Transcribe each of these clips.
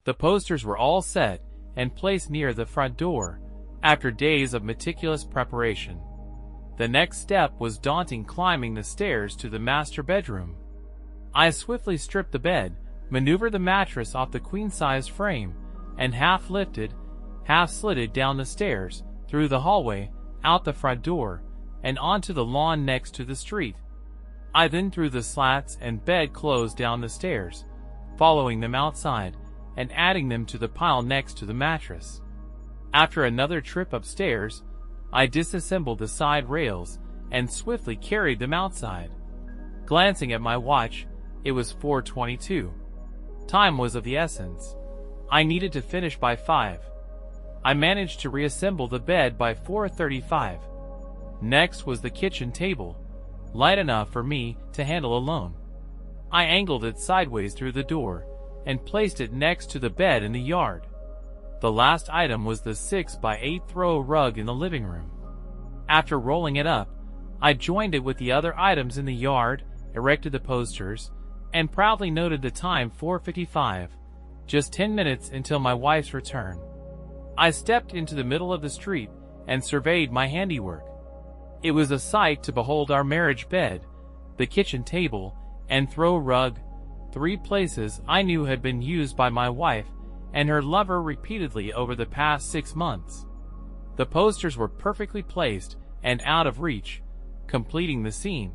The posters were all set and placed near the front door, after days of meticulous preparation. The next step was daunting, climbing the stairs to the master bedroom. I swiftly stripped the bed, maneuvered the mattress off the queen-size frame, and half lifted, half slid down the stairs, through the hallway, out the front door, and onto the lawn next to the street. I then threw the slats and bed clothes down the stairs, following them outside, and adding them to the pile next to the mattress. After another trip upstairs, I disassembled the side rails and swiftly carried them outside. Glancing at my watch, it was 4:22. Time was of the essence. I needed to finish by 5. I managed to reassemble the bed by 4:35. Next was the kitchen table, light enough for me to handle alone. I angled it sideways through the door and placed it next to the bed in the yard. The last item was the 6x8 throw rug in the living room. After rolling it up, I joined it with the other items in the yard, erected the posters, and proudly noted the time 4:55, just 10 minutes until my wife's return. I stepped into the middle of the street and surveyed my handiwork. It was a sight to behold: our marriage bed, the kitchen table, and throw rug, 3 places I knew had been used by my wife and her lover repeatedly over the past 6 months. The posters were perfectly placed and out of reach, completing the scene.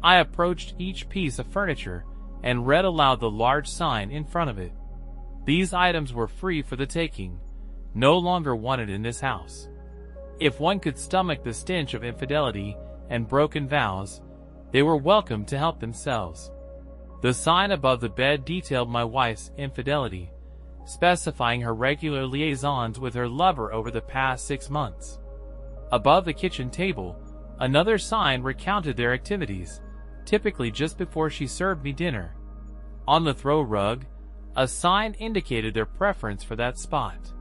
I approached each piece of furniture and read aloud the large sign in front of it. These items were free for the taking, no longer wanted in this house. If one could stomach the stench of infidelity and broken vows, they were welcome to help themselves. The sign above the bed detailed my wife's infidelity, specifying her regular liaisons with her lover over the past 6 months. Above the kitchen table, another sign recounted their activities, typically just before she served me dinner. On the throw rug, a sign indicated their preference for that spot.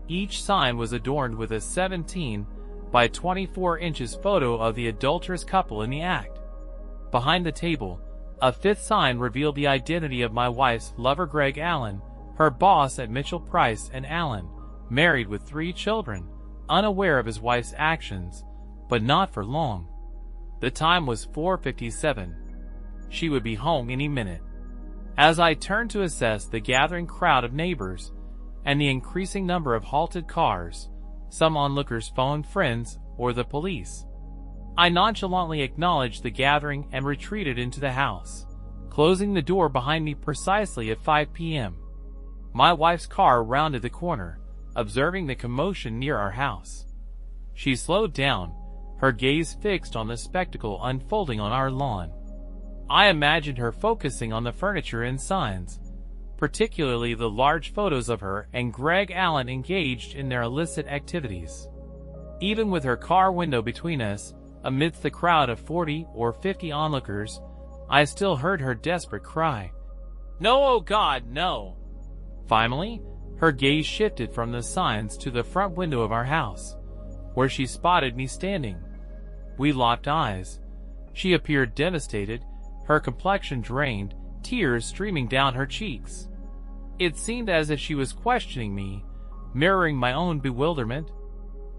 Each sign was adorned with a 17 by 24 inches photo of the adulterous couple in the act. Behind the table, a 5th sign revealed the identity of my wife's lover, Greg Allen, her boss at Mitchell Price and Allen, married with 3 children, unaware of his wife's actions, but not for long. The time was 4:57. She would be home any minute. As I turned to assess the gathering crowd of neighbors and the increasing number of halted cars, some onlookers phoned friends or the police. I nonchalantly acknowledged the gathering and retreated into the house, closing the door behind me precisely at 5 p.m. My wife's car rounded the corner, observing the commotion near our house. She slowed down, her gaze fixed on the spectacle unfolding on our lawn. I imagined her focusing on the furniture and signs, particularly the large photos of her and Greg Allen engaged in their illicit activities. Even with her car window between us, amidst the crowd of 40 or 50 onlookers, I still heard her desperate cry, "No, oh God, no!" Finally, her gaze shifted from the signs to the front window of our house, where she spotted me standing. We locked eyes. She appeared devastated, her complexion drained, tears streaming down her cheeks. It seemed as if she was questioning me, mirroring my own bewilderment.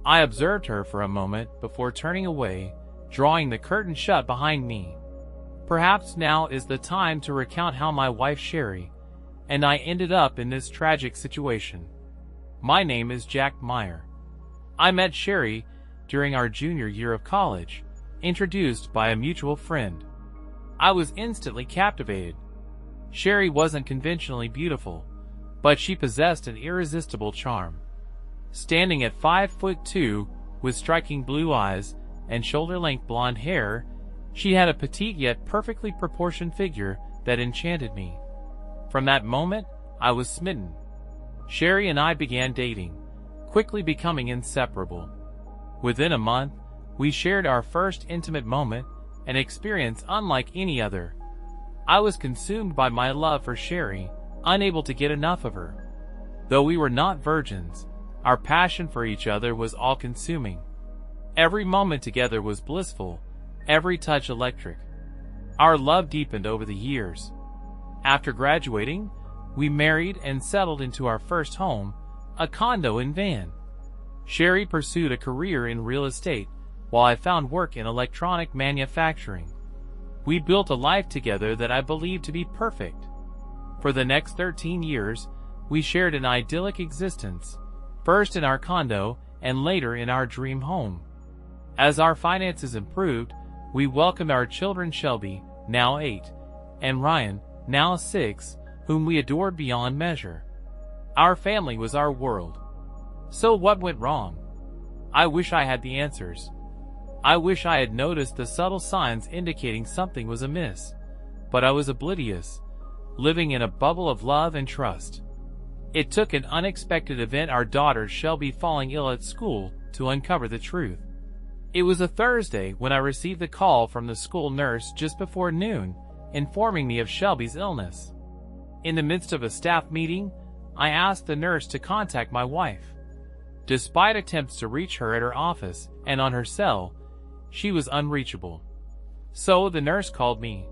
I observed her for a moment before turning away, drawing the curtain shut behind me. Perhaps now is the time to recount how my wife Sherry and I ended up in this tragic situation. My name is Jack Meyer. I met Sherry during our junior year of college, introduced by a mutual friend. I was instantly captivated. Sherry wasn't conventionally beautiful, but she possessed an irresistible charm. Standing at 5'2", with striking blue eyes and shoulder-length blonde hair, she had a petite yet perfectly proportioned figure that enchanted me. From that moment, I was smitten. Sherry and I began dating, quickly becoming inseparable. Within a month, we shared our first intimate moment, an experience unlike any other. I was consumed by my love for Sherry, unable to get enough of her. Though we were not virgins, our passion for each other was all-consuming. Every moment together was blissful, every touch electric. Our love deepened over the years. After graduating, we married and settled into our first home, a condo in Van. Sherry pursued a career in real estate, while I found work in electronic manufacturing. We built a life together that I believed to be perfect. For the next 13 years, we shared an idyllic existence, first in our condo and later in our dream home. As our finances improved, we welcomed our children Shelby, now 8, and Ryan, now 6, whom we adored beyond measure. Our family was our world. So what went wrong? I wish I had the answers. I wish I had noticed the subtle signs indicating something was amiss, but I was oblivious, living in a bubble of love and trust. It took an unexpected event, our daughter Shelby falling ill at school, to uncover the truth. It was a Thursday when I received the call from the school nurse just before noon, informing me of Shelby's illness. In the midst of a staff meeting, I asked the nurse to contact my wife. Despite attempts to reach her at her office and on her cell, she was unreachable. So the nurse called me.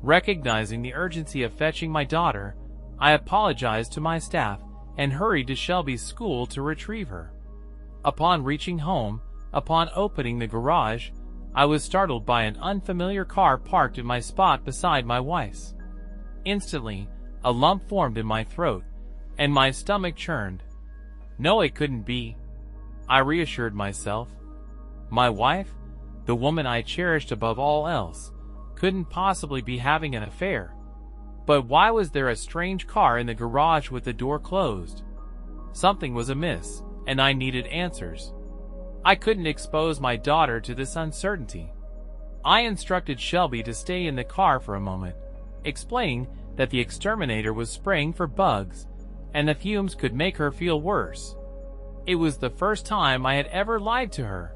Recognizing the urgency of fetching my daughter, I apologized to my staff and hurried to Shelby's school to retrieve her. Upon reaching home, upon opening the garage, I was startled by an unfamiliar car parked in my spot beside my wife's. Instantly, a lump formed in my throat, and my stomach churned. No, it couldn't be. I reassured myself. My wife, the woman I cherished above all else, couldn't possibly be having an affair. But why was there a strange car in the garage with the door closed? Something was amiss, and I needed answers. I couldn't expose my daughter to this uncertainty. I instructed Shelby to stay in the car for a moment, explaining that the exterminator was spraying for bugs, and the fumes could make her feel worse. It was the first time I had ever lied to her.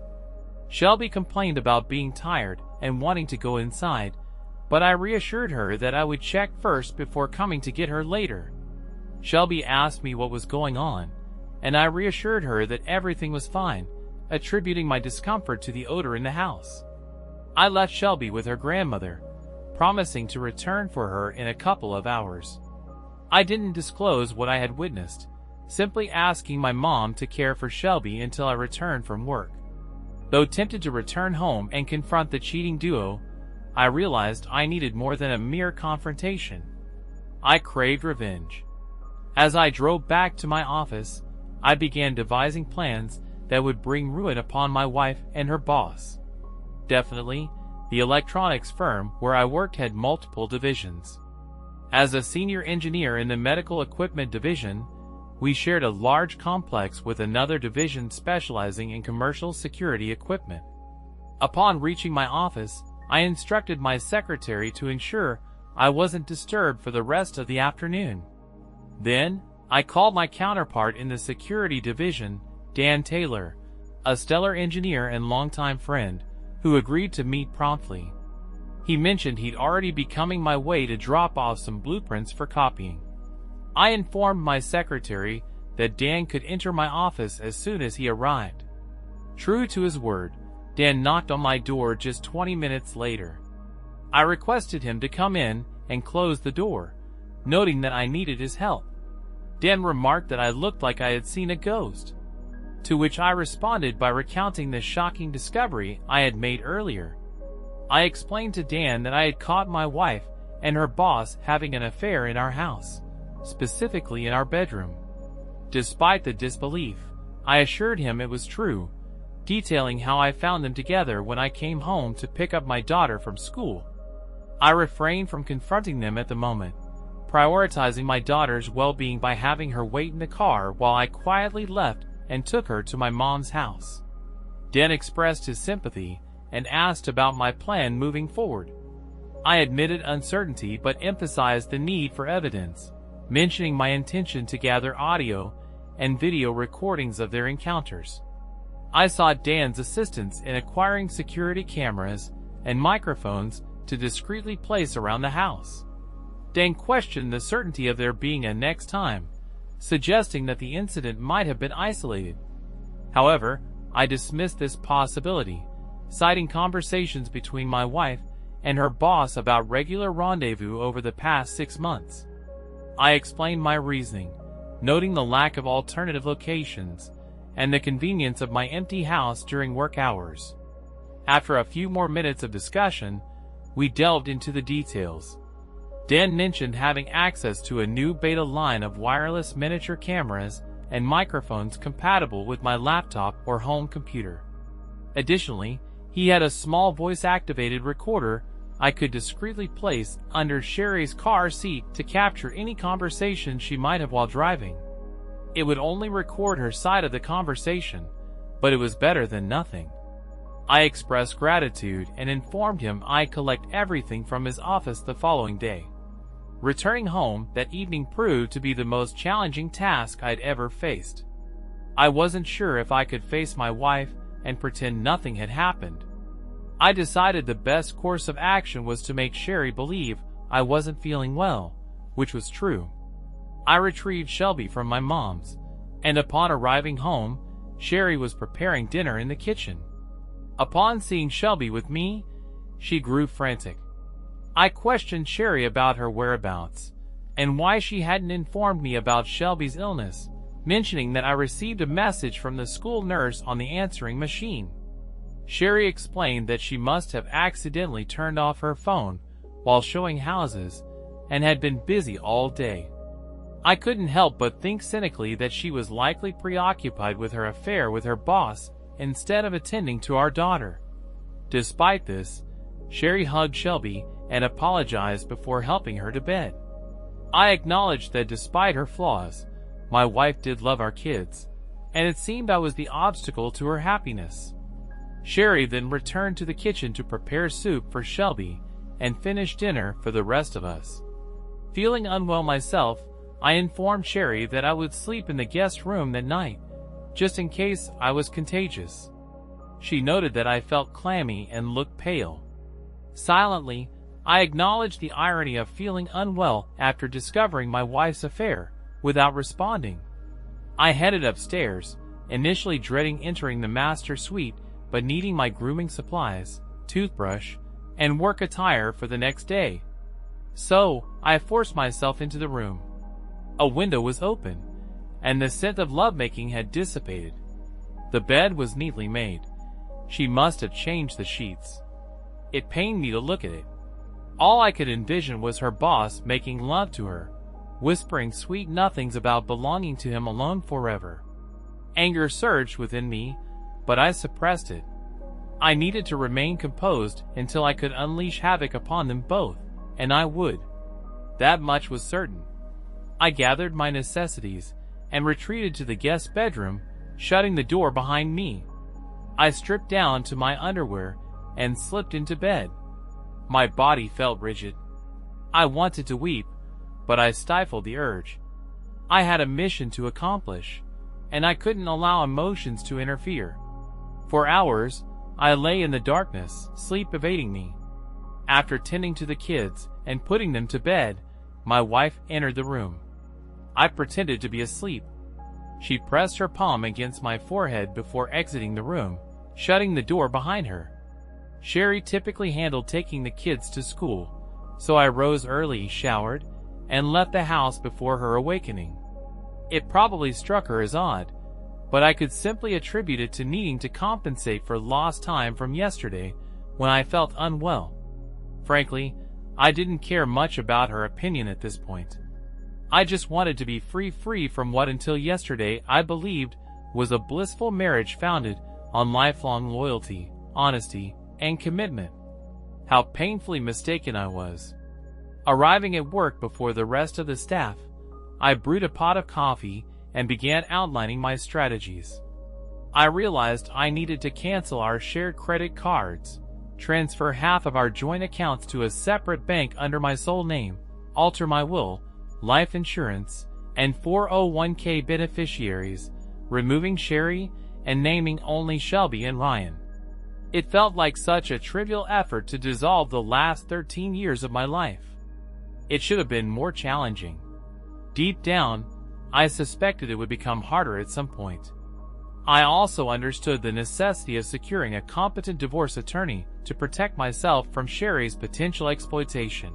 Shelby complained about being tired and wanting to go inside, but I reassured her that I would check first before coming to get her later. Shelby asked me what was going on, and I reassured her that everything was fine, attributing my discomfort to the odor in the house. I left Shelby with her grandmother, promising to return for her in a couple of hours. I didn't disclose what I had witnessed, simply asking my mom to care for Shelby until I returned from work. Though tempted to return home and confront the cheating duo, I realized I needed more than a mere confrontation. I craved revenge. As I drove back to my office, I began devising plans that would bring ruin upon my wife and her boss. Definitely, the electronics firm where I worked had multiple divisions. As a senior engineer in the medical equipment division, we shared a large complex with another division specializing in commercial security equipment. Upon reaching my office, I instructed my secretary to ensure I wasn't disturbed for the rest of the afternoon. Then, I called my counterpart in the security division, Dan Taylor, a stellar engineer and longtime friend, who agreed to meet promptly. He mentioned he'd already be coming my way to drop off some blueprints for copying. I informed my secretary that Dan could enter my office as soon as he arrived. True to his word, Dan knocked on my door just 20 minutes later. I requested him to come in and close the door, noting that I needed his help. Dan remarked that I looked like I had seen a ghost, to which I responded by recounting the shocking discovery I had made earlier. I explained to Dan that I had caught my wife and her boss having an affair in our house, specifically in our bedroom. Despite the disbelief, I assured him it was true, detailing how I found them together when I came home to pick up my daughter from school. I refrained from confronting them at the moment, prioritizing my daughter's well-being by having her wait in the car while I quietly left and took her to my mom's house. Dan expressed his sympathy and asked about my plan moving forward. I admitted uncertainty but emphasized the need for evidence, mentioning my intention to gather audio and video recordings of their encounters. I sought Dan's assistance in acquiring security cameras and microphones to discreetly place around the house. Dan questioned the certainty of there being a next time, suggesting that the incident might have been isolated. However, I dismissed this possibility, citing conversations between my wife and her boss about regular rendezvous over the past 6 months. I explained my reasoning, noting the lack of alternative locations and the convenience of my empty house during work hours. After a few more minutes of discussion, we delved into the details. Dan mentioned having access to a new beta line of wireless miniature cameras and microphones compatible with my laptop or home computer. Additionally, he had a small voice-activated recorder I could discreetly place under Sherry's car seat to capture any conversation she might have while driving. It would only record her side of the conversation, but it was better than nothing. I expressed gratitude and informed him I'd collect everything from his office the following day. Returning home that evening proved to be the most challenging task I'd ever faced. I wasn't sure if I could face my wife and pretend nothing had happened. I decided the best course of action was to make Sherry believe I wasn't feeling well, which was true. I retrieved Shelby from my mom's, and upon arriving home, Sherry was preparing dinner in the kitchen. Upon seeing Shelby with me, she grew frantic. I questioned Sherry about her whereabouts, and why she hadn't informed me about Shelby's illness, mentioning that I received a message from the school nurse on the answering machine. Sherry explained that she must have accidentally turned off her phone while showing houses and had been busy all day. I couldn't help but think cynically that she was likely preoccupied with her affair with her boss instead of attending to our daughter. Despite this, Sherry hugged Shelby and apologized before helping her to bed. I acknowledged that despite her flaws, my wife did love our kids, and it seemed I was the obstacle to her happiness. Sherry then returned to the kitchen to prepare soup for Shelby and finish dinner for the rest of us. Feeling unwell myself, I informed Sherry that I would sleep in the guest room that night, just in case I was contagious. She noted that I felt clammy and looked pale. Silently, I acknowledged the irony of feeling unwell after discovering my wife's affair, without responding. I headed upstairs, initially dreading entering the master suite, but needing my grooming supplies, toothbrush, and work attire for the next day. So, I forced myself into the room. A window was open, and the scent of lovemaking had dissipated. The bed was neatly made. She must have changed the sheets. It pained me to look at it. All I could envision was her boss making love to her, whispering sweet nothings about belonging to him alone forever. Anger surged within me, but I suppressed it. I needed to remain composed until I could unleash havoc upon them both, and I would. That much was certain. I gathered my necessities and retreated to the guest bedroom, shutting the door behind me. I stripped down to my underwear and slipped into bed. My body felt rigid. I wanted to weep, but I stifled the urge. I had a mission to accomplish, and I couldn't allow emotions to interfere. For hours, I lay in the darkness, sleep evading me. After tending to the kids and putting them to bed, my wife entered the room. I pretended to be asleep. She pressed her palm against my forehead before exiting the room, shutting the door behind her. Sherry typically handled taking the kids to school, so I rose early, showered, and left the house before her awakening. It probably struck her as odd, but I could simply attribute it to needing to compensate for lost time from yesterday when I felt unwell. Frankly, I didn't care much about her opinion at this point. I just wanted to be free from what until yesterday I believed was a blissful marriage founded on lifelong loyalty, honesty, and commitment. How painfully mistaken I was. Arriving at work before the rest of the staff, I brewed a pot of coffee and began outlining my strategies. I realized I needed to cancel our shared credit cards, transfer half of our joint accounts to a separate bank under my sole name, alter my will, life insurance, and 401k beneficiaries, removing Sherry and naming only Shelby and Ryan. It felt like such a trivial effort to dissolve the last 13 years of my life. It should have been more challenging. Deep down, I suspected it would become harder at some point. I also understood the necessity of securing a competent divorce attorney to protect myself from Sherry's potential exploitation.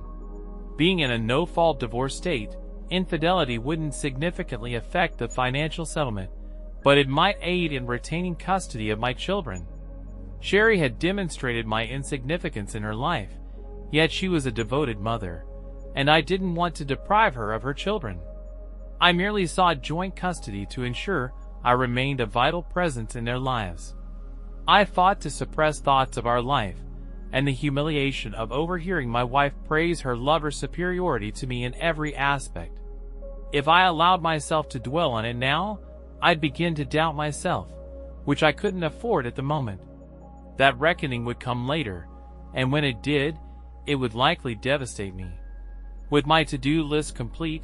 Being in a no-fault divorce state, infidelity wouldn't significantly affect the financial settlement, but it might aid in retaining custody of my children. Sherry had demonstrated my insignificance in her life, yet she was a devoted mother, and I didn't want to deprive her of her children. I merely sought joint custody to ensure I remained a vital presence in their lives. I fought to suppress thoughts of our life, and the humiliation of overhearing my wife praise her lover's superiority to me in every aspect. If I allowed myself to dwell on it now, I'd begin to doubt myself, which I couldn't afford at the moment. That reckoning would come later, and when it did, it would likely devastate me. With my to-do list complete,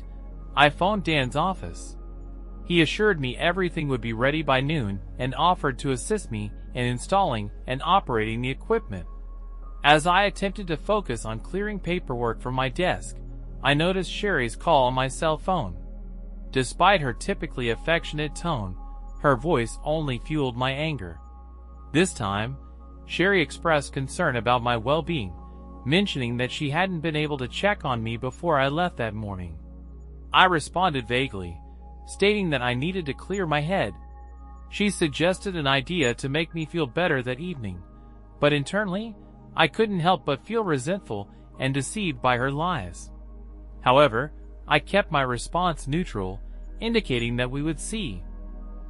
I phoned Dan's office. He assured me everything would be ready by noon and offered to assist me in installing and operating the equipment. As I attempted to focus on clearing paperwork from my desk, I noticed Sherry's call on my cell phone. Despite her typically affectionate tone, her voice only fueled my anger. This time, Sherry expressed concern about my well-being, mentioning that she hadn't been able to check on me before I left that morning. I responded vaguely, stating that I needed to clear my head. She suggested an idea to make me feel better that evening, but internally, I couldn't help but feel resentful and deceived by her lies. However, I kept my response neutral, indicating that we would see.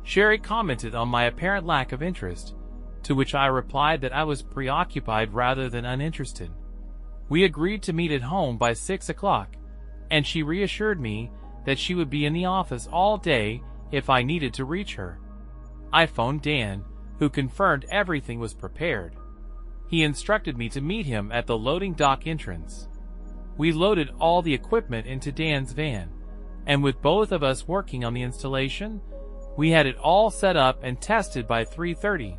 Sherry commented on my apparent lack of interest, to which I replied that I was preoccupied rather than uninterested. We agreed to meet at home by 6 o'clock, and she reassured me that she would be in the office all day if I needed to reach her. I phoned Dan, who confirmed everything was prepared. He instructed me to meet him at the loading dock entrance. We loaded all the equipment into Dan's van, and with both of us working on the installation, we had it all set up and tested by 3:30.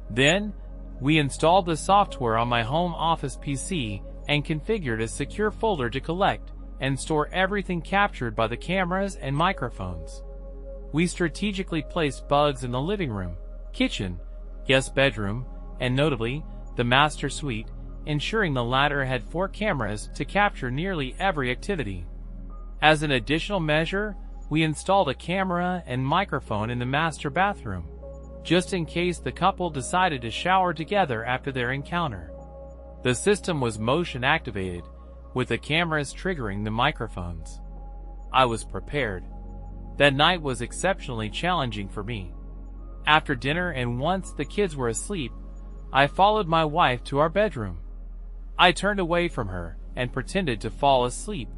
Then, we installed the software on my home office PC and configured a secure folder to collect and store everything captured by the cameras and microphones. We strategically placed bugs in the living room, kitchen, guest bedroom, and notably, the master suite, ensuring the latter had 4 cameras to capture nearly every activity. As an additional measure, we installed a camera and microphone in the master bathroom, just in case the couple decided to shower together after their encounter. The system was motion activated, with the cameras triggering the microphones. I was prepared. That night was exceptionally challenging for me. After dinner and once the kids were asleep, I followed my wife to our bedroom. I turned away from her and pretended to fall asleep.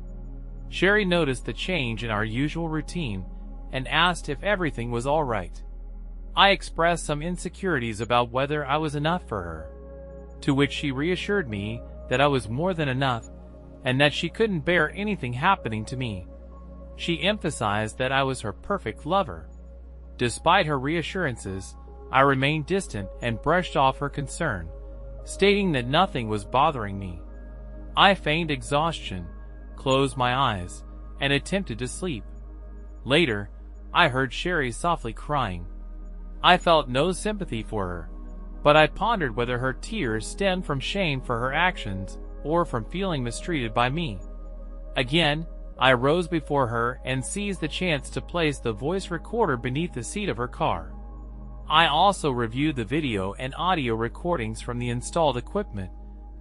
Sherry noticed the change in our usual routine and asked if everything was all right. I expressed some insecurities about whether I was enough for her, to which she reassured me that I was more than enough and that she couldn't bear anything happening to me. She emphasized that I was her perfect lover. Despite her reassurances, I remained distant and brushed off her concern, stating that nothing was bothering me. I feigned exhaustion, closed my eyes, and attempted to sleep. Later, I heard Sherry softly crying. I felt no sympathy for her, but I pondered whether her tears stemmed from shame for her actions or from feeling mistreated by me. Again, I rose before her and seized the chance to place the voice recorder beneath the seat of her car. I also reviewed the video and audio recordings from the installed equipment,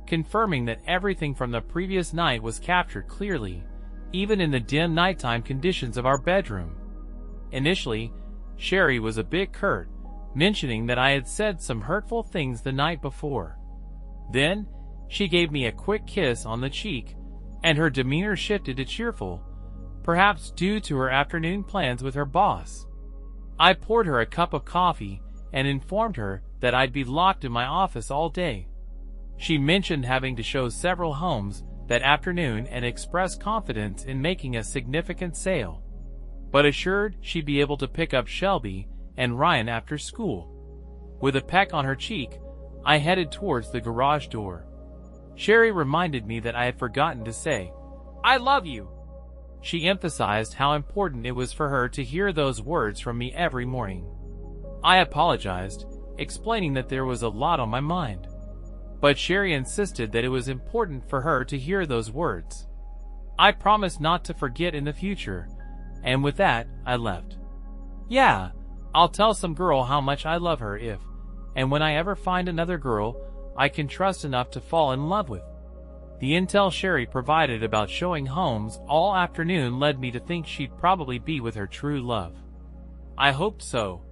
confirming that everything from the previous night was captured clearly, even in the dim nighttime conditions of our bedroom. Initially, Sherry was a bit curt, mentioning that I had said some hurtful things the night before. Then, she gave me a quick kiss on the cheek, and her demeanor shifted to cheerful, perhaps due to her afternoon plans with her boss. I poured her a cup of coffee and informed her that I'd be locked in my office all day. She mentioned having to show several homes that afternoon and expressed confidence in making a significant sale, but assured she'd be able to pick up Shelby and Ryan after school. With a peck on her cheek, I headed towards the garage door. Sherry reminded me that I had forgotten to say, "I love you." She emphasized how important it was for her to hear those words from me every morning. I apologized, explaining that there was a lot on my mind. But Sherry insisted that it was important for her to hear those words. I promised not to forget in the future, and with that, I left. Yeah, I'll tell some girl how much I love her if, and when I ever find another girl I can trust enough to fall in love with. The intel Sherry provided about showing homes all afternoon led me to think she'd probably be with her true love. I hoped so.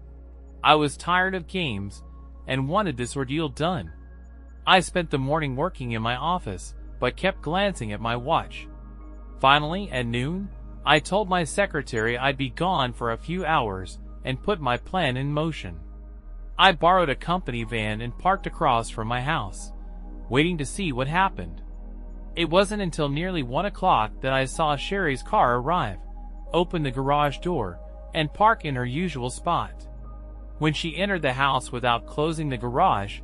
I was tired of games and wanted this ordeal done. I spent the morning working in my office, but kept glancing at my watch. Finally, at noon, I told my secretary I'd be gone for a few hours and put my plan in motion. I borrowed a company van and parked across from my house, waiting to see what happened. It wasn't until nearly 1 o'clock that I saw Sherry's car arrive, open the garage door, and park in her usual spot. When she entered the house without closing the garage,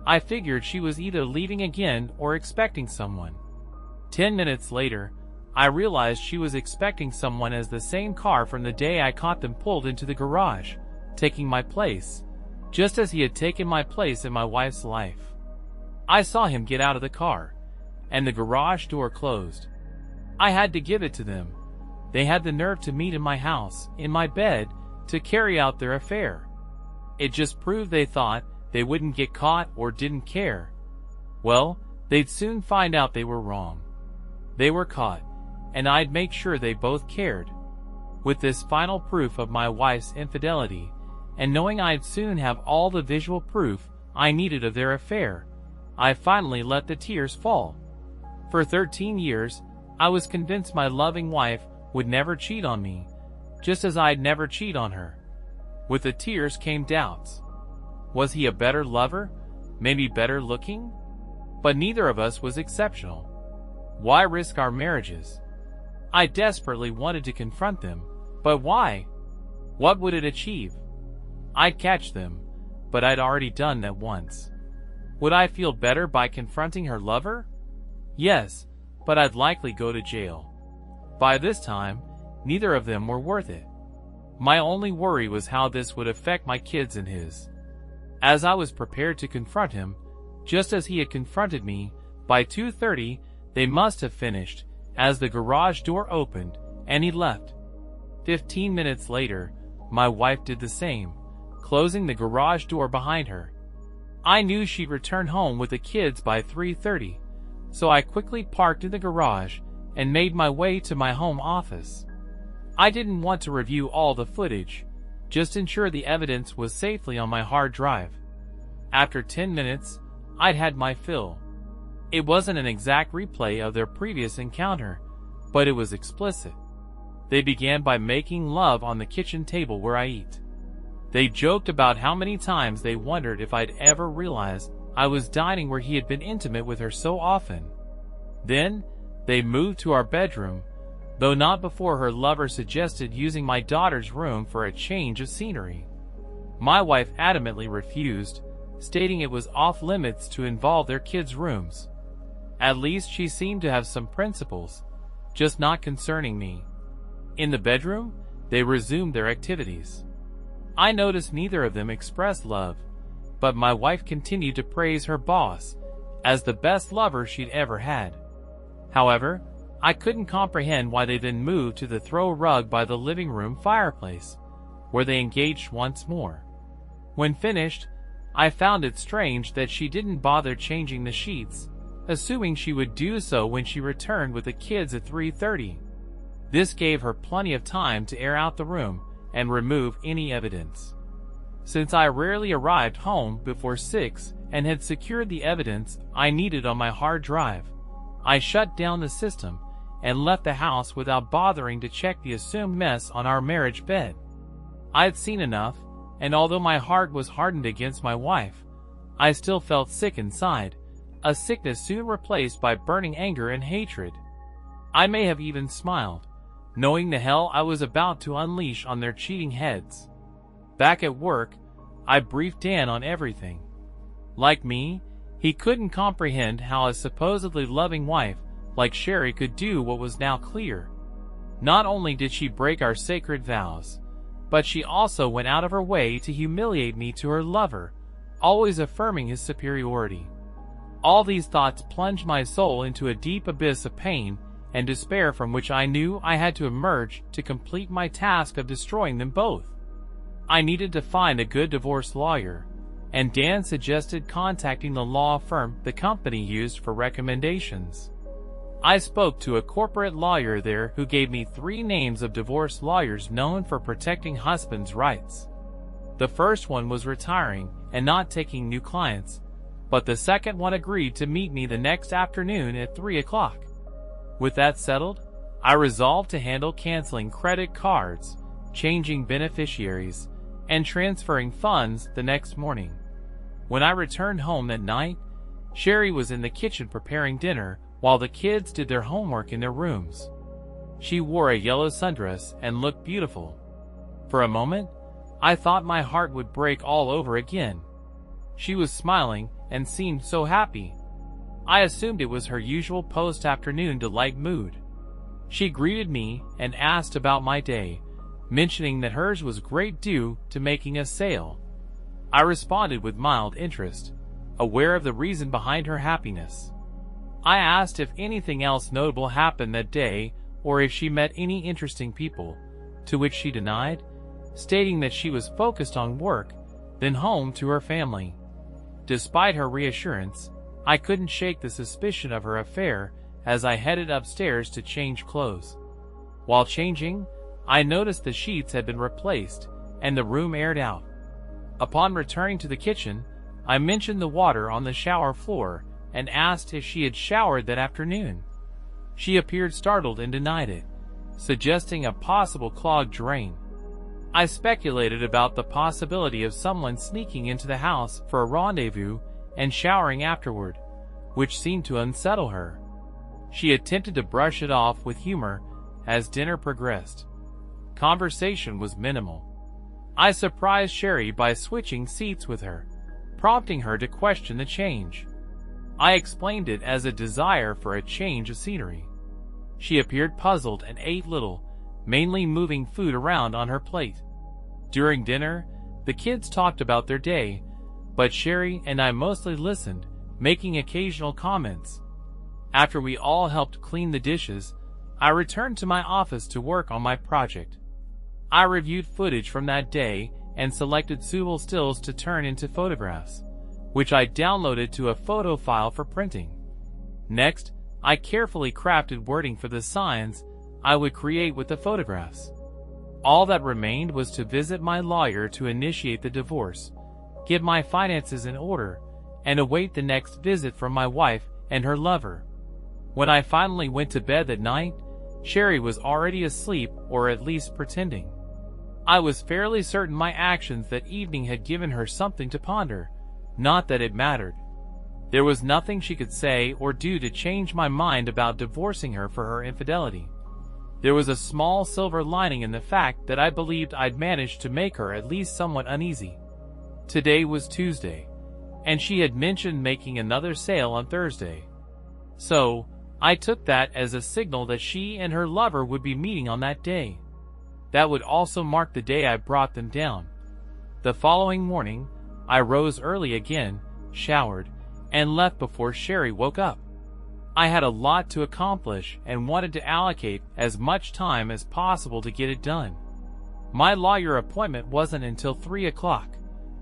I figured she was either leaving again or expecting someone. 10 minutes later, I realized she was expecting someone as the same car from the day I caught them pulled into the garage, taking my place, just as he had taken my place in my wife's life. I saw him get out of the car, and the garage door closed. I had to give it to them. They had the nerve to meet in my house, in my bed, to carry out their affair. It just proved they thought they wouldn't get caught or didn't care. Well, they'd soon find out they were wrong. They were caught, and I'd make sure they both cared. With this final proof of my wife's infidelity, and knowing I'd soon have all the visual proof I needed of their affair, I finally let the tears fall. For 13 years, I was convinced my loving wife would never cheat on me, just as I'd never cheat on her. With the tears came doubts. Was he a better lover? Maybe better looking? But neither of us was exceptional. Why risk our marriages? I desperately wanted to confront them, but why? What would it achieve? I'd catch them, but I'd already done that once. Would I feel better by confronting her lover? Yes, but I'd likely go to jail. By this time, neither of them were worth it. My only worry was how this would affect my kids and his. As I was prepared to confront him, just as he had confronted me, by 2:30 they must have finished, as the garage door opened, and he left. 15 minutes later, my wife did the same, closing the garage door behind her. I knew she'd return home with the kids by 3:30, so I quickly parked in the garage and made my way to my home office. I didn't want to review all the footage, just ensure the evidence was safely on my hard drive. After 10 minutes, I'd had my fill. It wasn't an exact replay of their previous encounter, but it was explicit. They began by making love on the kitchen table where I eat. They joked about how many times they wondered if I'd ever realize I was dining where he had been intimate with her so often. Then, they moved to our bedroom, though not before her lover suggested using my daughter's room for a change of scenery. My wife adamantly refused, stating it was off limits to involve their kids' rooms. At least she seemed to have some principles, just not concerning me. In the bedroom, they resumed their activities. I noticed neither of them expressed love, but my wife continued to praise her boss as the best lover she'd ever had. However, I couldn't comprehend why they then moved to the throw rug by the living room fireplace, where they engaged once more. When finished, I found it strange that she didn't bother changing the sheets, assuming she would do so when she returned with the kids at 3:30. This gave her plenty of time to air out the room and remove any evidence. Since I rarely arrived home before 6 and had secured the evidence I needed on my hard drive, I shut down the system and left the house without bothering to check the assumed mess on our marriage bed. I had seen enough, and although my heart was hardened against my wife, I still felt sick inside, a sickness soon replaced by burning anger and hatred. I may have even smiled, knowing the hell I was about to unleash on their cheating heads. Back at work, I briefed Dan on everything. Like me, he couldn't comprehend how a supposedly loving wife like Sherry could do what was now clear. Not only did she break our sacred vows, but she also went out of her way to humiliate me to her lover, always affirming his superiority. All these thoughts plunged my soul into a deep abyss of pain and despair from which I knew I had to emerge to complete my task of destroying them both. I needed to find a good divorce lawyer, and Dan suggested contacting the law firm the company used for recommendations. I spoke to a corporate lawyer there who gave me 3 names of divorce lawyers known for protecting husbands' rights. The first one was retiring and not taking new clients, but the second one agreed to meet me the next afternoon at 3 o'clock. With that settled, I resolved to handle canceling credit cards, changing beneficiaries, and transferring funds the next morning. When I returned home that night, Sherry was in the kitchen preparing dinner while the kids did their homework in their rooms. She wore a yellow sundress and looked beautiful. For a moment, I thought my heart would break all over again. She was smiling and seemed so happy. I assumed it was her usual post-afternoon delight mood. She greeted me and asked about my day, mentioning that hers was great due to making a sale. I responded with mild interest, aware of the reason behind her happiness. I asked if anything else notable happened that day or if she met any interesting people, to which she denied, stating that she was focused on work, then home to her family. Despite her reassurance, I couldn't shake the suspicion of her affair as I headed upstairs to change clothes. While changing, I noticed the sheets had been replaced and the room aired out. Upon returning to the kitchen, I mentioned the water on the shower floor and asked if she had showered that afternoon. She appeared startled and denied it, suggesting a possible clogged drain. I speculated about the possibility of someone sneaking into the house for a rendezvous and showering afterward, which seemed to unsettle her. She attempted to brush it off with humor as dinner progressed. Conversation was minimal. I surprised Sherry by switching seats with her, prompting her to question the change. I explained it as a desire for a change of scenery. She appeared puzzled and ate little, mainly moving food around on her plate. During dinner, the kids talked about their day, but Sherry and I mostly listened, making occasional comments. After we all helped clean the dishes, I returned to my office to work on my project. I reviewed footage from that day and selected suitable stills to turn into photographs, which I downloaded to a photo file for printing. Next, I carefully crafted wording for the signs I would create with the photographs. All that remained was to visit my lawyer to initiate the divorce, get my finances in order, and await the next visit from my wife and her lover. When I finally went to bed that night, Sherry was already asleep, or at least pretending. I was fairly certain my actions that evening had given her something to ponder, not that it mattered. There was nothing she could say or do to change my mind about divorcing her for her infidelity. There was a small silver lining in the fact that I believed I'd managed to make her at least somewhat uneasy. Today was Tuesday, and she had mentioned making another sale on Thursday. So, I took that as a signal that she and her lover would be meeting on that day. That would also mark the day I brought them down. The following morning, I rose early again, showered, and left before Sherry woke up. I had a lot to accomplish and wanted to allocate as much time as possible to get it done. My lawyer appointment wasn't until 3 o'clock,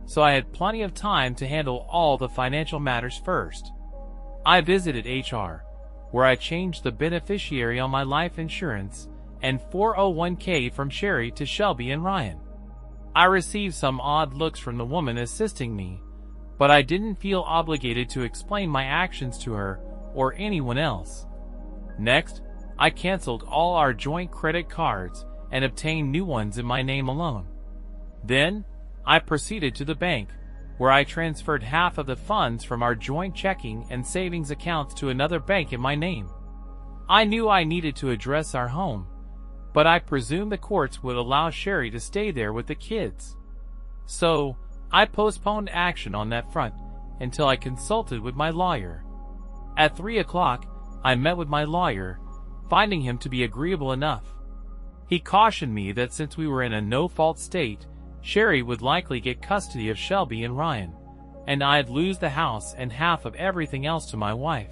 so I had plenty of time to handle all the financial matters first. I visited HR, where I changed the beneficiary on my life insurance and 401k from Sherry to Shelby and Ryan. I received some odd looks from the woman assisting me, but I didn't feel obligated to explain my actions to her or anyone else. Next, I canceled all our joint credit cards and obtained new ones in my name alone. Then, I proceeded to the bank, where I transferred half of the funds from our joint checking and savings accounts to another bank in my name. I knew I needed to address our home, but I presumed the courts would allow Sherry to stay there with the kids. So, I postponed action on that front until I consulted with my lawyer. At 3 o'clock, I met with my lawyer, finding him to be agreeable enough. He cautioned me that since we were in a no-fault state, Sherry would likely get custody of Shelby and Ryan, and I'd lose the house and half of everything else to my wife,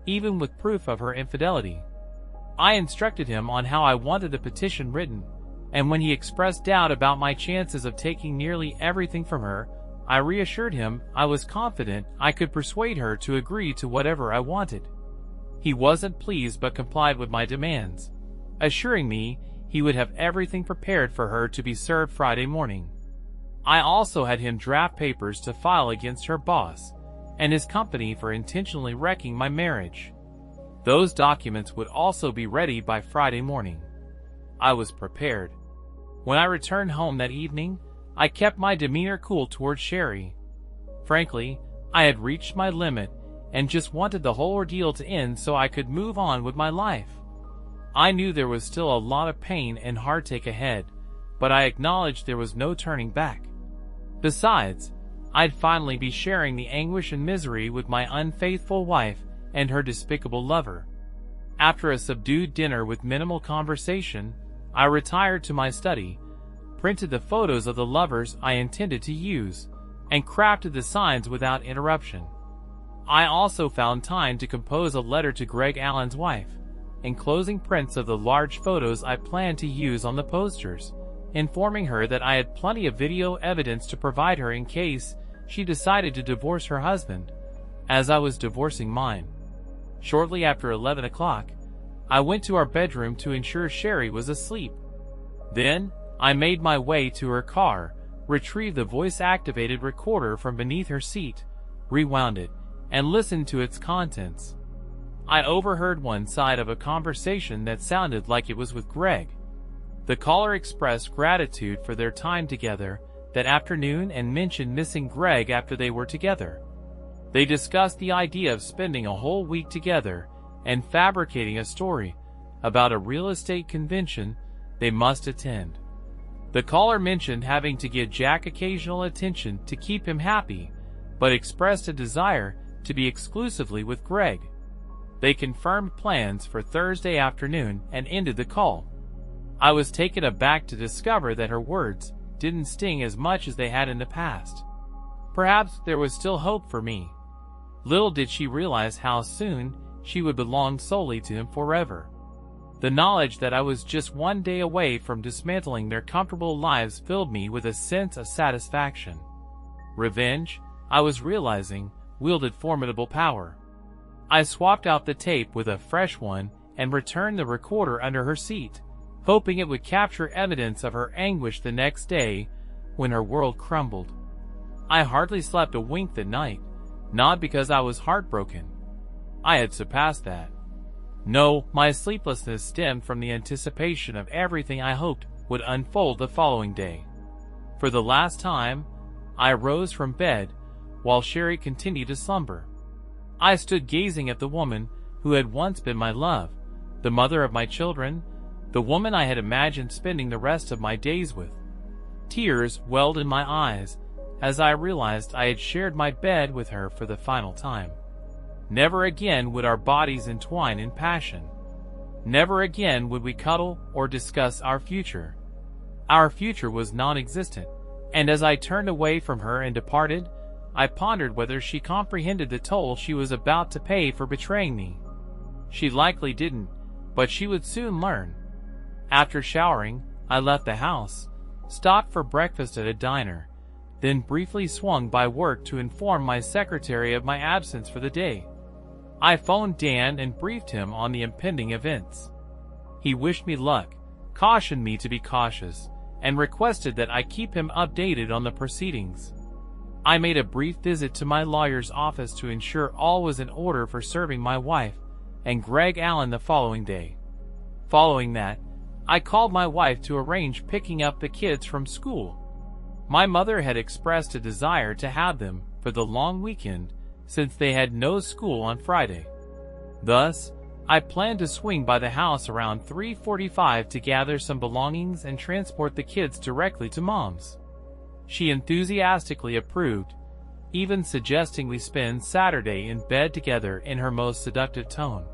even with proof of her infidelity. I instructed him on how I wanted the petition written, and when he expressed doubt about my chances of taking nearly everything from her, I reassured him I was confident I could persuade her to agree to whatever I wanted. He wasn't pleased but complied with my demands, assuring me he would have everything prepared for her to be served Friday morning. I also had him draft papers to file against her boss and his company for intentionally wrecking my marriage. Those documents would also be ready by Friday morning. I was prepared. When I returned home that evening, I kept my demeanor cool towards Sherry. Frankly, I had reached my limit and just wanted the whole ordeal to end so I could move on with my life. I knew there was still a lot of pain and heartache ahead, but I acknowledged there was no turning back. Besides, I'd finally be sharing the anguish and misery with my unfaithful wife and her despicable lover. After a subdued dinner with minimal conversation, I retired to my study, printed the photos of the lovers I intended to use, and crafted the signs without interruption. I also found time to compose a letter to Greg Allen's wife, enclosing prints of the large photos I planned to use on the posters, informing her that I had plenty of video evidence to provide her in case she decided to divorce her husband, as I was divorcing mine. Shortly after 11 o'clock, I went to our bedroom to ensure Sherry was asleep. Then, I made my way to her car, retrieved the voice-activated recorder from beneath her seat, rewound it, and listened to its contents. I overheard one side of a conversation that sounded like it was with Greg. The caller expressed gratitude for their time together that afternoon and mentioned missing Greg after they were together. They discussed the idea of spending a whole week together and fabricating a story about a real estate convention they must attend. The caller mentioned having to give Jack occasional attention to keep him happy, but expressed a desire to be exclusively with Greg. They confirmed plans for Thursday afternoon and ended the call. I was taken aback to discover that her words didn't sting as much as they had in the past. Perhaps there was still hope for me. Little did she realize how soon she would belong solely to him forever. The knowledge that I was just one day away from dismantling their comfortable lives filled me with a sense of satisfaction. Revenge, I was realizing, wielded formidable power. I swapped out the tape with a fresh one and returned the recorder under her seat, hoping it would capture evidence of her anguish the next day when her world crumbled. I hardly slept a wink that night, not because I was heartbroken. I had surpassed that. No, my sleeplessness stemmed from the anticipation of everything I hoped would unfold the following day. For the last time, I rose from bed while Sherry continued to slumber. I stood gazing at the woman who had once been my love, the mother of my children, the woman I had imagined spending the rest of my days with. Tears welled in my eyes as I realized I had shared my bed with her for the final time. Never again would our bodies entwine in passion. Never again would we cuddle or discuss our future. Our future was non-existent, and as I turned away from her and departed, I pondered whether she comprehended the toll she was about to pay for betraying me. She likely didn't, but she would soon learn. After showering, I left the house, stopped for breakfast at a diner, then briefly swung by work to inform my secretary of my absence for the day. I phoned Dan and briefed him on the impending events. He wished me luck, cautioned me to be cautious, and requested that I keep him updated on the proceedings. I made a brief visit to my lawyer's office to ensure all was in order for serving my wife and Greg Allen the following day. Following that, I called my wife to arrange picking up the kids from school. My mother had expressed a desire to have them for the long weekend since they had no school on Friday. Thus, I planned to swing by the house around 3:45 to gather some belongings and transport the kids directly to Mom's. She enthusiastically approved, even suggesting we spend Saturday in bed together in her most seductive tone.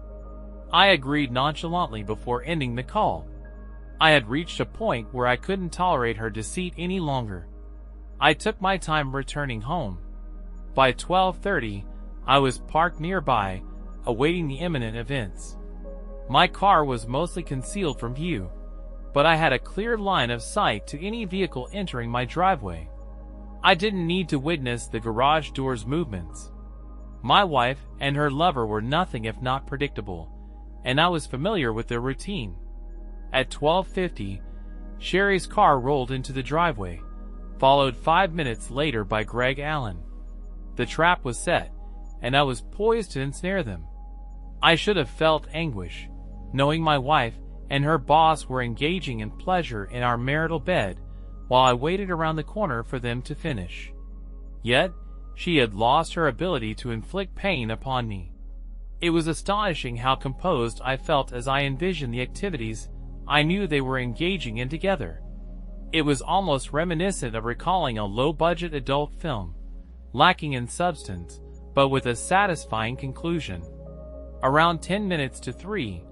I agreed nonchalantly before ending the call. I had reached a point where I couldn't tolerate her deceit any longer. I took my time returning home. By 12:30, I was parked nearby, awaiting the imminent events. My car was mostly concealed from view, but I had a clear line of sight to any vehicle entering my driveway. I didn't need to witness the garage door's movements. My wife and her lover were nothing if not predictable, and I was familiar with their routine. At 12:50, Sherry's car rolled into the driveway, followed 5 minutes later by Greg Allen. The trap was set, and I was poised to ensnare them. I should have felt anguish, knowing my wife and her boss were engaging in pleasure in our marital bed while I waited around the corner for them to finish. Yet, she had lost her ability to inflict pain upon me. It was astonishing how composed I felt as I envisioned the activities I knew they were engaging in together. It was almost reminiscent of recalling a low-budget adult film, lacking in substance, but with a satisfying conclusion. Around 10 minutes to 3,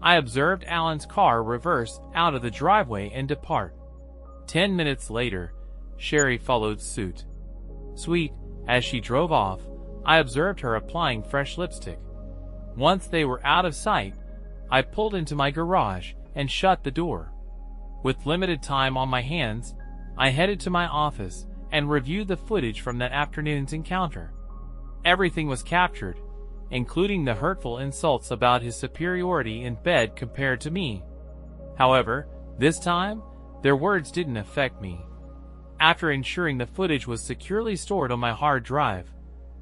I observed Alan's car reverse out of the driveway and depart. 10 minutes later, Sherry followed suit. Sweet, as she drove off, I observed her applying fresh lipstick. Once they were out of sight, I pulled into my garage and shut the door. With limited time on my hands, I headed to my office and reviewed the footage from that afternoon's encounter. Everything was captured, including the hurtful insults about his superiority in bed compared to me. However, this time, their words didn't affect me. After ensuring the footage was securely stored on my hard drive,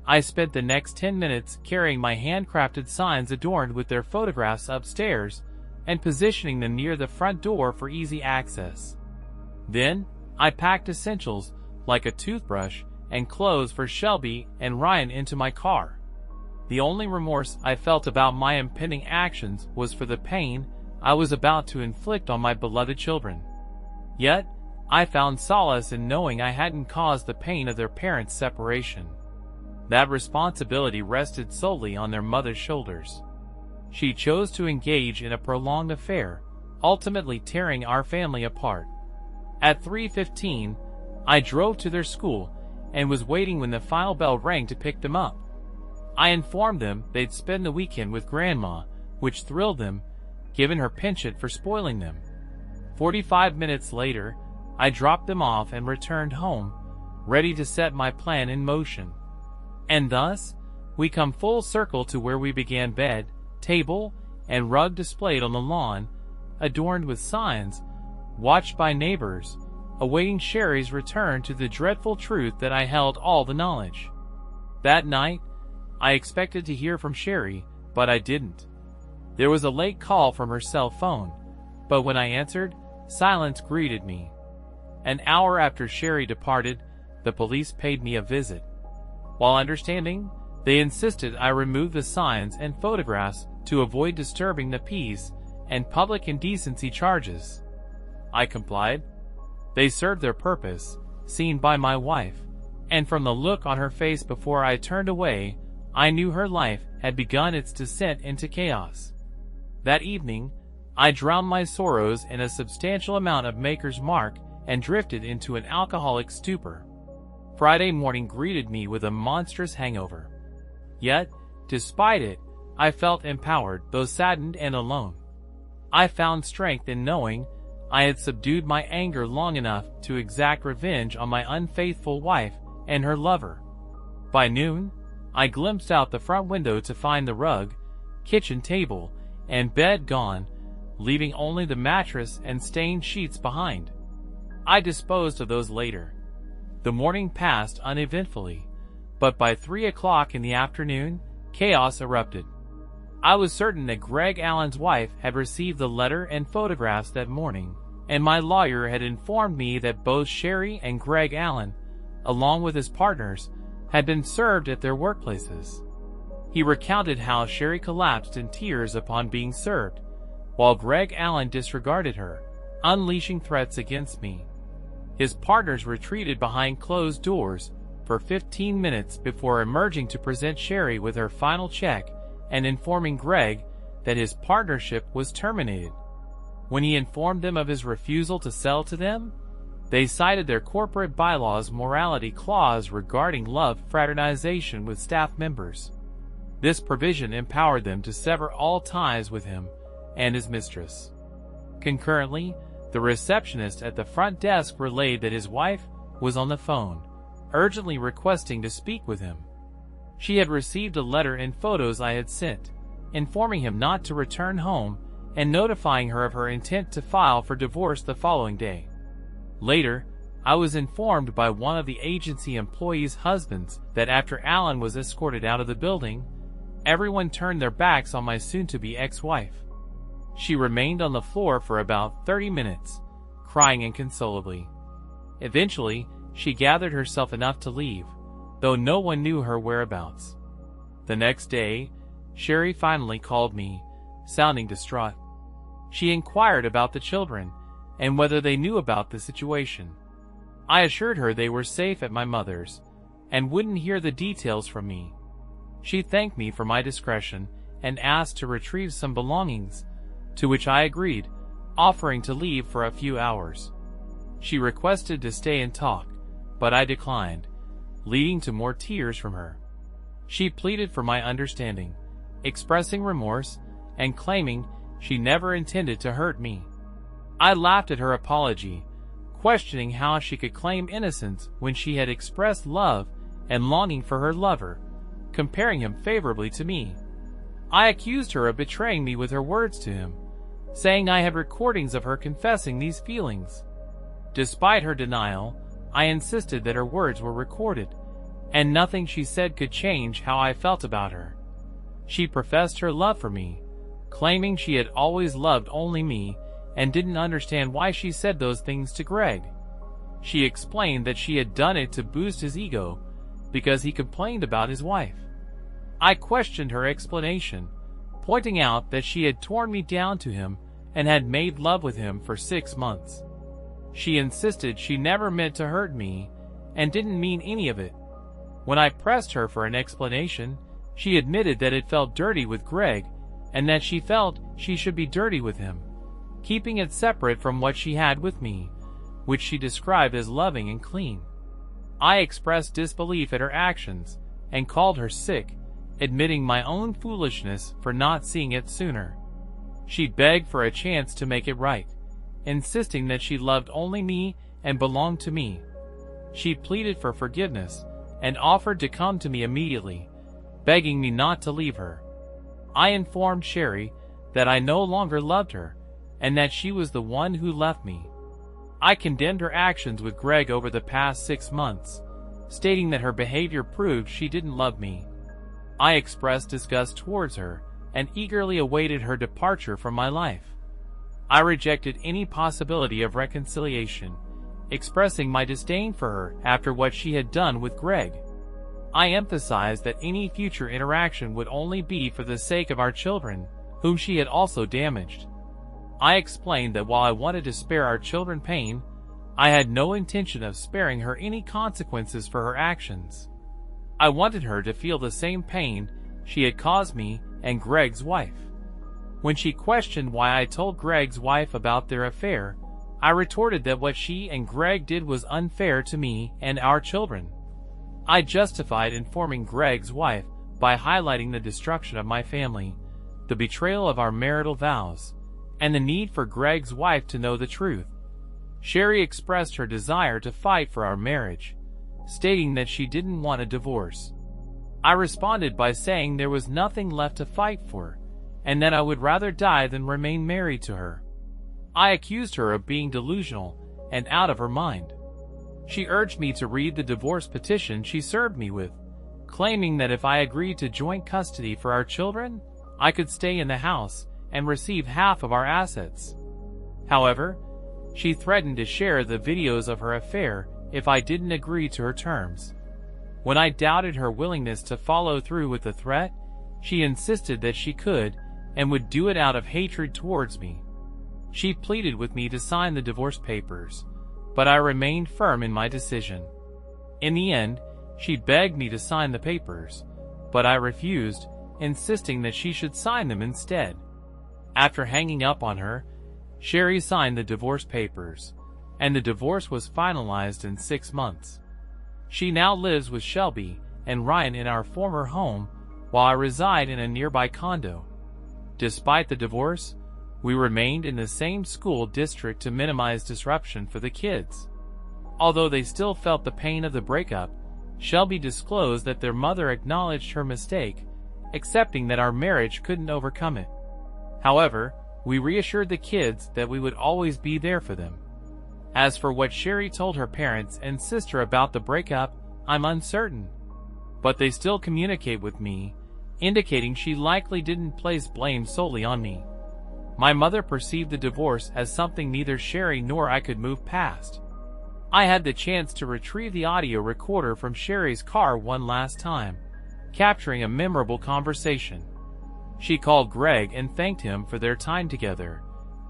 I spent the next 10 minutes carrying my handcrafted signs adorned with their photographs upstairs and positioning them near the front door for easy access. Then, I packed essentials like a toothbrush and clothes for Shelby and Ryan into my car. The only remorse I felt about my impending actions was for the pain I was about to inflict on my beloved children. Yet, I found solace in knowing I hadn't caused the pain of their parents' separation. That responsibility rested solely on their mother's shoulders. She chose to engage in a prolonged affair, ultimately tearing our family apart. At 3:15, I drove to their school and was waiting when the final bell rang to pick them up. I informed them they'd spend the weekend with Grandma, which thrilled them, given her penchant for spoiling them. 45 minutes later, I dropped them off and returned home, ready to set my plan in motion. And thus, we come full circle to where we began: bed, table, and rug displayed on the lawn, adorned with signs, watched by neighbors, awaiting Sherry's return to the dreadful truth that I held all the knowledge. That night, I expected to hear from Sherry, but I didn't. There was a late call from her cell phone, but when I answered, silence greeted me. An hour after Sherry departed, the police paid me a visit. While understanding, they insisted I remove the signs and photographs to avoid disturbing the peace and public indecency charges. I complied. They served their purpose, seen by my wife, and from the look on her face before I turned away, I knew her life had begun its descent into chaos. That evening, I drowned my sorrows in a substantial amount of Maker's Mark and drifted into an alcoholic stupor. Friday morning greeted me with a monstrous hangover. Yet, despite it, I felt empowered, though saddened and alone. I found strength in knowing I had subdued my anger long enough to exact revenge on my unfaithful wife and her lover. By noon, I glimpsed out the front window to find the rug, kitchen table, and bed gone, leaving only the mattress and stained sheets behind. I disposed of those later. The morning passed uneventfully, but by 3 o'clock in the afternoon, chaos erupted. I was certain that Greg Allen's wife had received the letter and photographs that morning, and my lawyer had informed me that both Sherry and Greg Allen, along with his partners, had been served at their workplaces. He recounted how Sherry collapsed in tears upon being served, while Greg Allen disregarded her, unleashing threats against me. His partners retreated behind closed doors for 15 minutes before emerging to present Sherry with her final check and informing Greg that his partnership was terminated. When he informed them of his refusal to sell to them, they cited their corporate bylaws morality clause regarding love fraternization with staff members. This provision empowered them to sever all ties with him, and his mistress. Concurrently, the receptionist at the front desk relayed that his wife was on the phone, urgently requesting to speak with him. She had received a letter and photos I had sent, informing him not to return home and notifying her of her intent to file for divorce the following day. Later, I was informed by one of the agency employees' husbands that after Alan was escorted out of the building, everyone turned their backs on my soon-to-be ex-wife. She remained on the floor for about 30 minutes, crying inconsolably. Eventually, she gathered herself enough to leave, though no one knew her whereabouts. The next day, Sherry finally called me, sounding distraught. She inquired about the children and whether they knew about the situation. I assured her they were safe at my mother's and wouldn't hear the details from me. She thanked me for my discretion and asked to retrieve some belongings, to which I agreed, offering to leave for a few hours. She requested to stay and talk, but I declined, leading to more tears from her. She pleaded for my understanding, expressing remorse and claiming she never intended to hurt me. I laughed at her apology, questioning how she could claim innocence when she had expressed love and longing for her lover, comparing him favorably to me. I accused her of betraying me with her words to him, saying I had recordings of her confessing these feelings. Despite her denial, I insisted that her words were recorded, and nothing she said could change how I felt about her. She professed her love for me, claiming she had always loved only me and didn't understand why she said those things to Greg. She explained that she had done it to boost his ego because he complained about his wife. I questioned her explanation, pointing out that she had torn me down to him and had made love with him for 6 months. She insisted she never meant to hurt me and didn't mean any of it. When I pressed her for an explanation, she admitted that it felt dirty with Greg and that she felt she should be dirty with him, keeping it separate from what she had with me, which she described as loving and clean. I expressed disbelief at her actions and called her sick, admitting my own foolishness for not seeing it sooner. She begged for a chance to make it right, insisting that she loved only me and belonged to me. She pleaded for forgiveness and offered to come to me immediately, begging me not to leave her. I informed Sherry that I no longer loved her and that she was the one who left me. I condemned her actions with Greg over the past 6 months, stating that her behavior proved she didn't love me. I expressed disgust towards her and eagerly awaited her departure from my life. I rejected any possibility of reconciliation, expressing my disdain for her after what she had done with Greg. I emphasized that any future interaction would only be for the sake of our children, whom she had also damaged. I explained that while I wanted to spare our children pain, I had no intention of sparing her any consequences for her actions. I wanted her to feel the same pain she had caused me and Greg's wife. When she questioned why I told Greg's wife about their affair, I retorted that what she and Greg did was unfair to me and our children. I justified informing Greg's wife by highlighting the destruction of my family, the betrayal of our marital vows, and the need for Greg's wife to know the truth. Sherry expressed her desire to fight for our marriage, stating that she didn't want a divorce. I responded by saying there was nothing left to fight for, and that I would rather die than remain married to her. I accused her of being delusional and out of her mind. She urged me to read the divorce petition she served me with, claiming that if I agreed to joint custody for our children, I could stay in the house and receive half of our assets. However, she threatened to share the videos of her affair if I didn't agree to her terms. When I doubted her willingness to follow through with the threat, she insisted that she could and would do it out of hatred towards me. She pleaded with me to sign the divorce papers, but I remained firm in my decision. In the end, she begged me to sign the papers, but I refused, insisting that she should sign them instead. After hanging up on her, Sherry signed the divorce papers, and the divorce was finalized in 6 months. She now lives with Shelby and Ryan in our former home, while I reside in a nearby condo. Despite the divorce, We remained in the same school district to minimize disruption for the kids. Although they still felt the pain of the breakup, Shelby disclosed that their mother acknowledged her mistake, accepting that our marriage couldn't overcome it. However, we reassured the kids that we would always be there for them. As for what Sherry told her parents and sister about the breakup, I'm uncertain. But they still communicate with me, indicating she likely didn't place blame solely on me. My mother perceived the divorce as something neither Sherry nor I could move past. I had the chance to retrieve the audio recorder from Sherry's car one last time, capturing a memorable conversation. She called Greg and thanked him for their time together,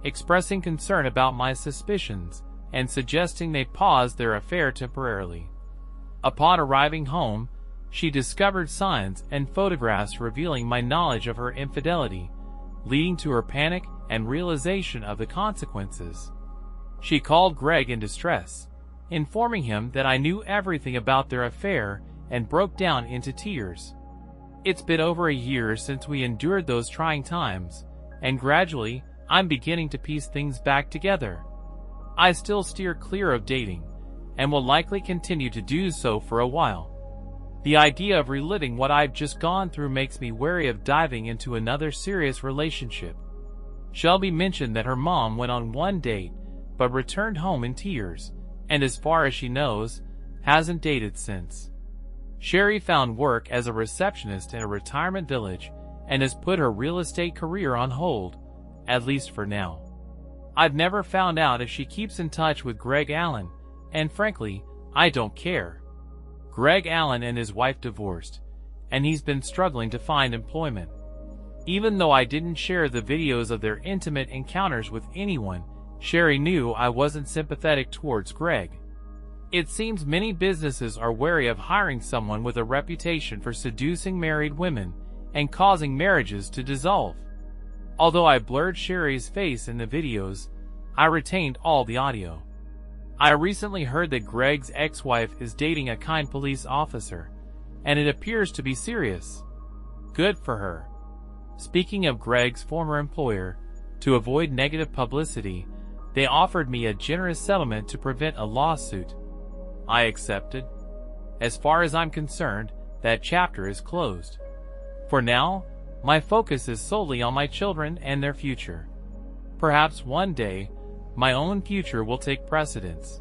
expressing concern about my suspicions and suggesting they pause their affair temporarily. Upon arriving home, she discovered signs and photographs revealing my knowledge of her infidelity, leading to her panic and realization of the consequences. She called Greg in distress, informing him that I knew everything about their affair and broke down into tears. It's been over a year since we endured those trying times, and gradually, I'm beginning to piece things back together. I still steer clear of dating, and will likely continue to do so for a while. The idea of reliving what I've just gone through makes me wary of diving into another serious relationship. Shelby mentioned that her mom went on one date, but returned home in tears, and as far as she knows, hasn't dated since. Sherry found work as a receptionist in a retirement village and has put her real estate career on hold, at least for now. I've never found out if she keeps in touch with Greg Allen, and frankly, I don't care. Greg Allen and his wife divorced, and he's been struggling to find employment. Even though I didn't share the videos of their intimate encounters with anyone, Sherry knew I wasn't sympathetic towards Greg. It seems many businesses are wary of hiring someone with a reputation for seducing married women and causing marriages to dissolve. Although I blurred Sherry's face in the videos, I retained all the audio. I recently heard that Greg's ex-wife is dating a kind police officer, and it appears to be serious. Good for her. Speaking of Greg's former employer, to avoid negative publicity, they offered me a generous settlement to prevent a lawsuit. I accepted. As far as I'm concerned, that chapter is closed. For now, my focus is solely on my children and their future. Perhaps one day, my own future will take precedence.